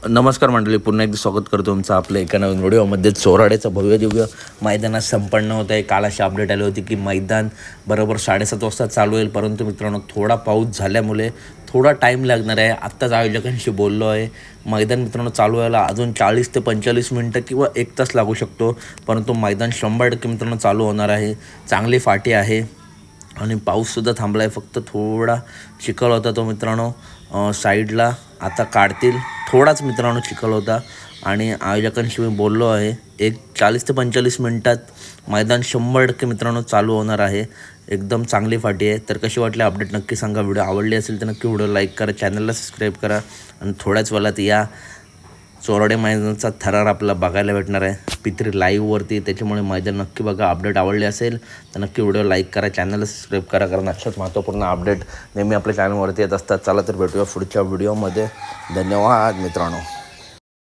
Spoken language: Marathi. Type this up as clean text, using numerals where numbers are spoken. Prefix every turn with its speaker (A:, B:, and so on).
A: नमस्कार मंडळी, पुन्हा एकदा स्वागत करतो तुमचं आपल्या एका नवीन व्हिडिओमध्ये। चोराड्याचं भव्य दिव्य मैदानात संपन्न होत आहे। काल अशी अपडेट आली होती की मैदान बरोबर 7:30 वाजता चालू होईल, परंतु मित्रांनो थोडा पाऊस झाल्यामुळे थोडा टाईम लागणार आहे। आत्ताच आयोजकांशी बोललो आहे, मैदान मित्रांनो चालू व्हायला अजून 40 ते 45 मिनटं किंवा 1 तास लागू शकतो, परंतु मैदान 100% मित्रांनो चालू होणार आहे। चांगली फाटी आहे आणि पाऊससुद्धा थांबला आहे, फक्त थोडा चिखल होता तो मित्रांनो साईडला आता काढतील। थोडाच मित्रांनो चिखल होता आणि आयोजकांशी मी बोललो आहे, 40 ते 45 मिनटात मैदान 100% मित्रांनो चालू होणार आहे। एकदम चांगली फाटी आहे। तर कशी वाटली अपडेट नक्की सांगा। व्हिडिओ आवडली असेल तर नक्की व्हिडिओ लाईक करा, चॅनलला सबस्क्राईब करा आणि थोड्याच वेळात या चोराडे मैदानाचा थरार आपल्याला बघायला भेटणार आहे पित्री लाईव्हवरती, त्याच्यामुळे मैदान नक्की बघा। अपडेट आवडली असेल तर नक्की व्हिडिओ लाईक करा, चॅनलला सबस्क्राईब करा, कारण अशाच महत्त्वपूर्ण अपडेट नेहमी आपल्या चॅनलवरती येत असतात। चला तर भेटूया पुढच्या व्हिडिओमध्ये। धन्यवाद मित्रांनो।